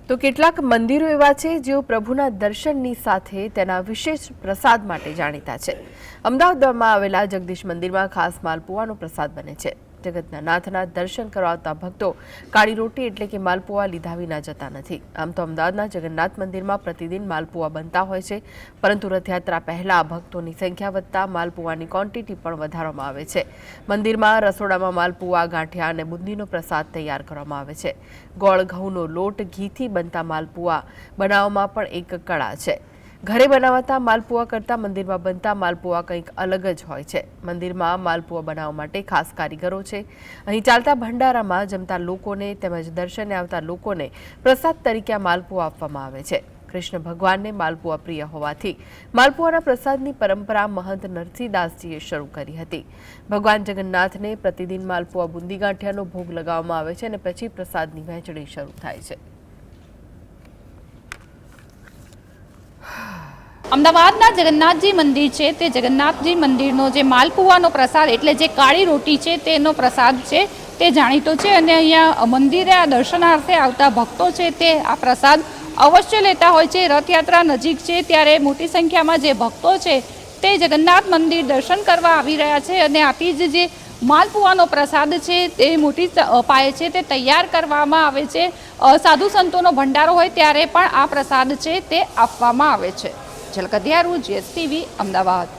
તો કેટલાક મંદિરો એવા છે જેઓ પ્રભુના દર્શનની સાથે તેના વિશેષ પ્રસાદ માટે જાણીતા છે। અમદાવાદમાં આવેલા જગદીશ મંદિરમાં ખાસ માલપુવાનો પ્રસાદ બને છે। જગતના નાથના દર્શન કરવા આવતા ભક્તો કાળી રોટી એટલે કે માલપુઆ લીધા વિના જતા નથી। આમ તો અમદાવાદના જગન્નાથ મંદિરમાં પ્રતિદિન માલપુઆ બનતા હોય છે, પરંતુ રથયાત્રા પહેલા ભક્તોની સંખ્યા વધતા માલપુઆની ક્વોન્ટિટી પણ વધારવામાં આવે છે। મંદિરમાં રસોડામાં માલપુઆ, ગાંઠિયા અને બુંદીનો પ્રસાદ તૈયાર કરવામાં આવે છે। ગોળ ઘઉંનો લોટ ઘીથી બનતા માલપુઆ બનાવવામાં પણ એક કળા છે। ઘરે બનાવાતા માલપુઆ કરતાં મંદિરમાં બનતા માલપુઆ કંઈક અલગ જ હોય છે। મંદિરમાં માલપુઆ બનાવવા માટે ખાસ કારીગરો છે। અહીં ચાલતા ભંડારામાં જમતા લોકોને તેમજ દર્શને આવતા લોકોને પ્રસાદ તરીકે આ માલપુઆ આપવામાં આવે છે। કૃષ્ણ ભગવાનને માલપુઆ પ્રિય હોવાથી માલપુઆના પ્રસાદની પરંપરા મહંત નરસિંહદાસજીએ શરૂ કરી હતી। ભગવાન જગન્નાથને પ્રતિદિન માલપુઆ, બુંદી, ગાંઠિયાનો ભોગ લગાવવામાં આવે છે અને પછી પ્રસાદની વહેંચણી શરૂ થાય છે। અમદાવાદના જગન્નાથજી મંદિર છે તે જગન્નાથજી મંદિરનો જે માલપુવાનો પ્રસાદ એટલે જે કાળી રોટી છે તેનો પ્રસાદ છે તે જાણીતો છે અને અહીંયા મંદિરે આ દર્શનાર્થે આવતા ભક્તો છે તે આ પ્રસાદ અવશ્ય લેતા હોય છે। રથયાત્રા નજીક છે ત્યારે મોટી સંખ્યામાં જે ભક્તો છે તે જગન્નાથ મંદિર દર્શન કરવા આવી રહ્યા છે અને આથી જ જે માલપુવાનો પ્રસાદ છે તે મોટી પાયે છે તે તૈયાર કરવામાં આવે છે। સાધુ સંતોનો ભંડારો હોય ત્યારે પણ આ પ્રસાદ છે તે આપવામાં આવે છે। ઝલક અધિયારું, GSTV, અમદાવાદ।